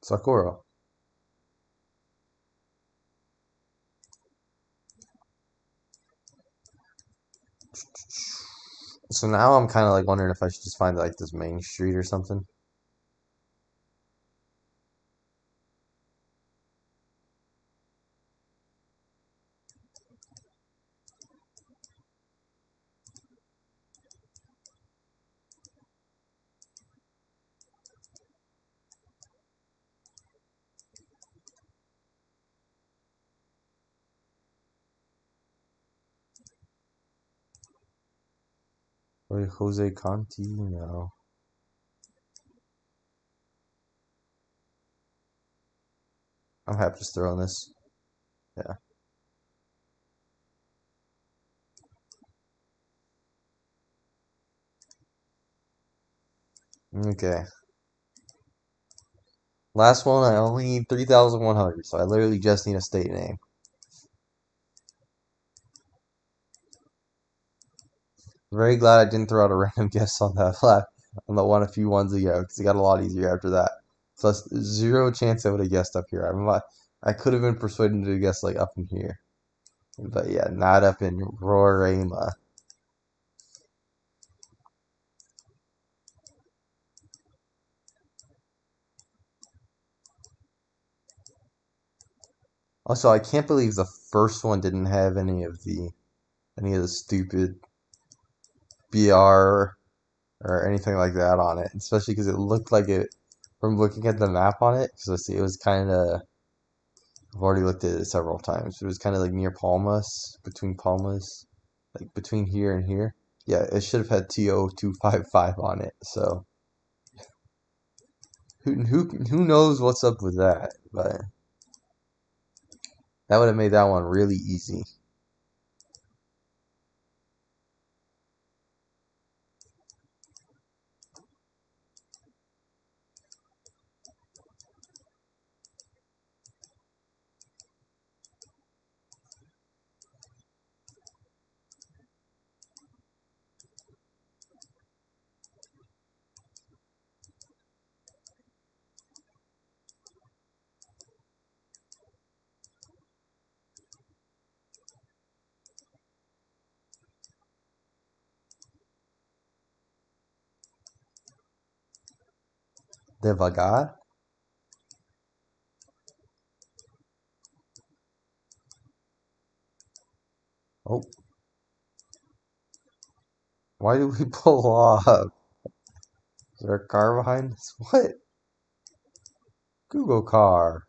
Sakura. So now I'm kind of like wondering if I should just find like this main street or something. Or Jose Conti, no. I'm happy just throwing this. Yeah. Okay. Last one, I only need 3,100, so I literally just need a state name. Very glad I didn't throw out a random guess on that on the one a few ones ago, because it got a lot easier after that. So that's zero chance I would have guessed up here. I could have been persuaded to guess like up in here. But yeah, not up in Roraima. Also, I can't believe the first one didn't have any of the stupid BR or anything like that on it, especially because it looked like it from looking at the map on it. Because I see it was kind of. I've already looked at it several times. It was kind of like near Palmas, between Palmas, like between here and here. Yeah, it should have had TO255 on it. So who knows what's up with that? But that would have made that one really easy. Devagar. Oh, why did we pull off? Is there a car behind us? What? Google car.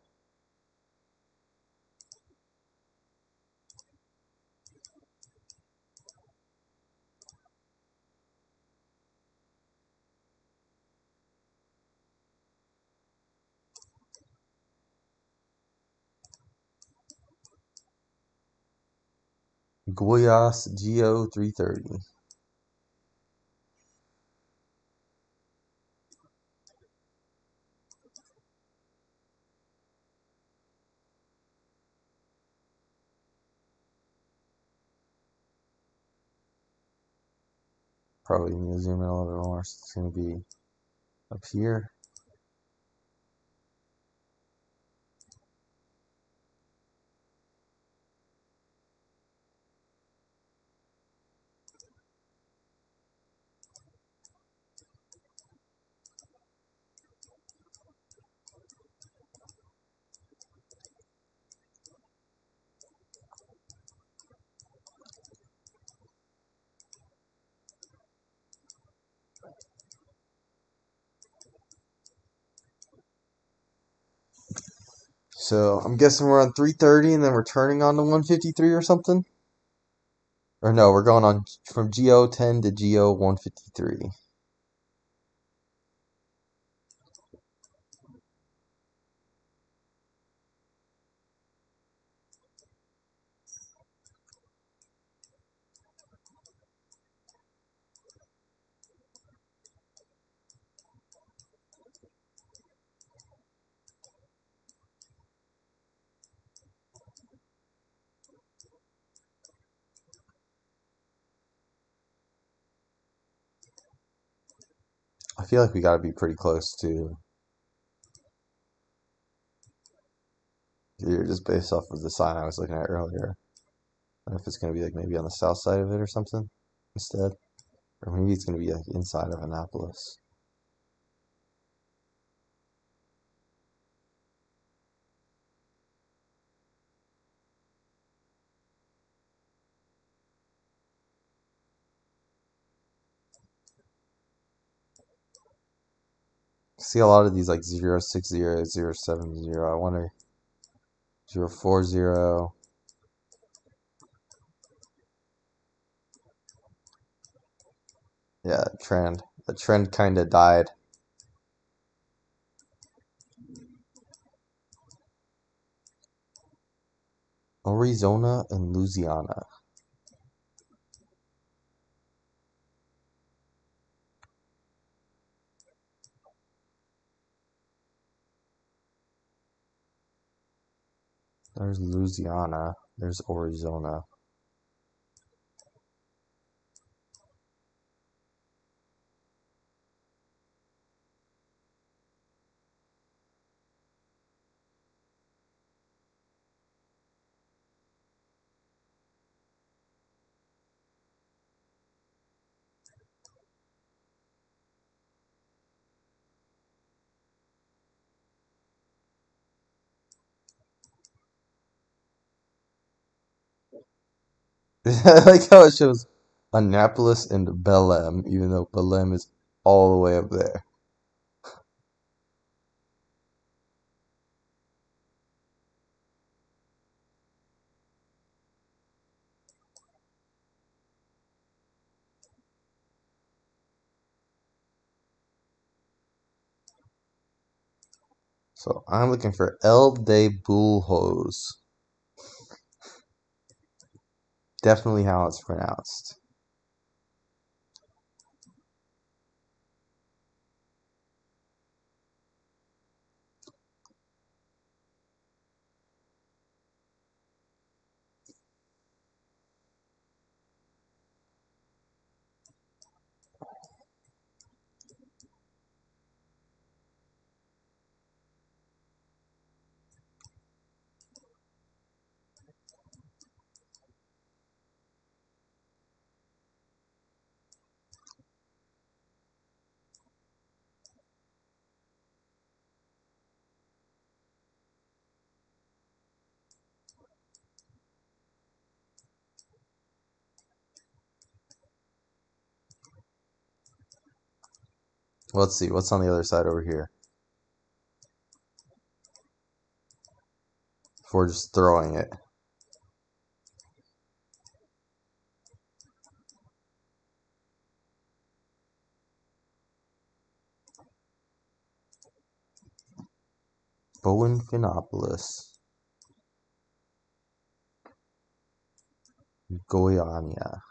Goyas Geo 330. Probably need to zoom in a little bit more. It's going to be up here. So I'm guessing we're on 330 and then we're turning on to 153 or something? Or no, we're going on from GO10 to GO153. I feel like we gotta be pretty close to here just based off of the sign I was looking at earlier. I don't know if it's gonna be like maybe on the south side of it or something instead. Or maybe it's gonna be like inside of Annapolis. See a lot of these like 060, 070. I wonder 040. Yeah, trend. The trend kinda died. Arizona and Louisiana. There's Louisiana. There's Arizona. I like how it shows Annapolis and Belém, even though Belém is all the way up there. So I'm looking for El de Bulhos. Definitely how it's pronounced. Let's see, what's on the other side over here? If we're just throwing it. Bowenfinopolis. Goiânia.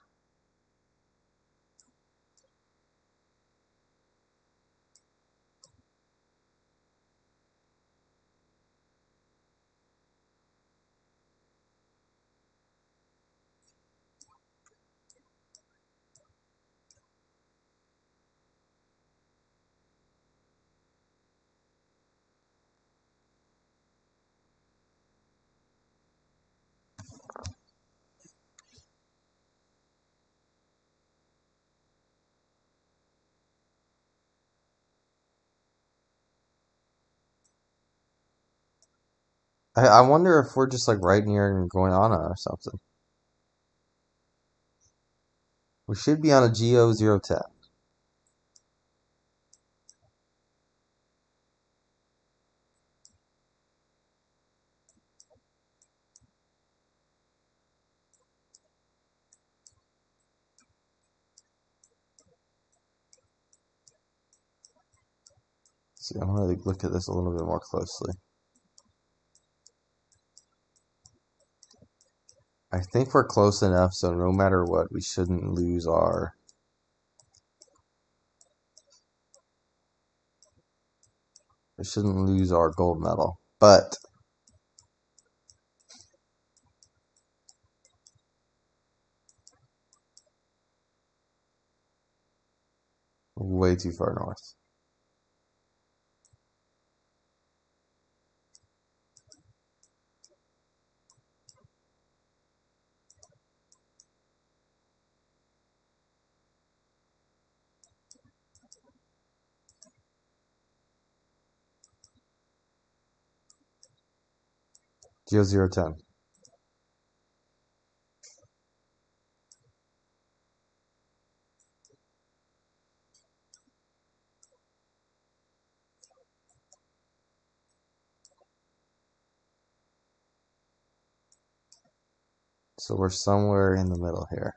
I wonder if we're just like right near Guyana or something. We should be on a GO010. See, I want to look at this a little bit more closely. I think we're close enough, so no matter what, we shouldn't lose our gold medal. But way too far north. Geo010. So we're somewhere in the middle here.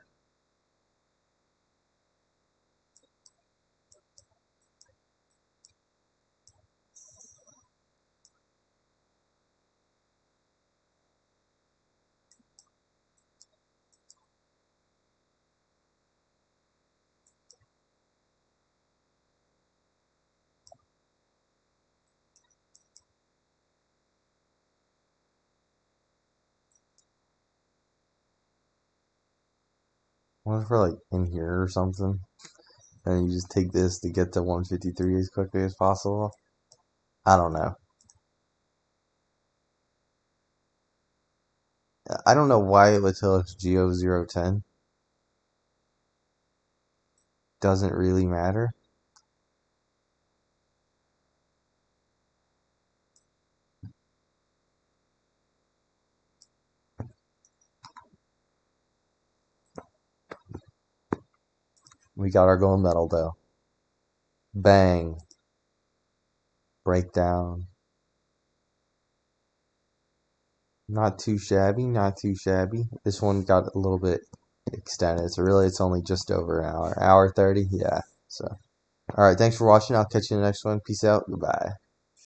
What if we're like in here or something? And you just take this to get to 153 as quickly as possible? I don't know. I don't know why it would tell us Geo010. Doesn't really matter. We got our gold medal though. Bang. Breakdown. Not too shabby, not too shabby. This one got a little bit extended, so really it's only just over an hour. Hour 30, yeah. So, alright, thanks for watching. I'll catch you in the next one. Peace out. Goodbye.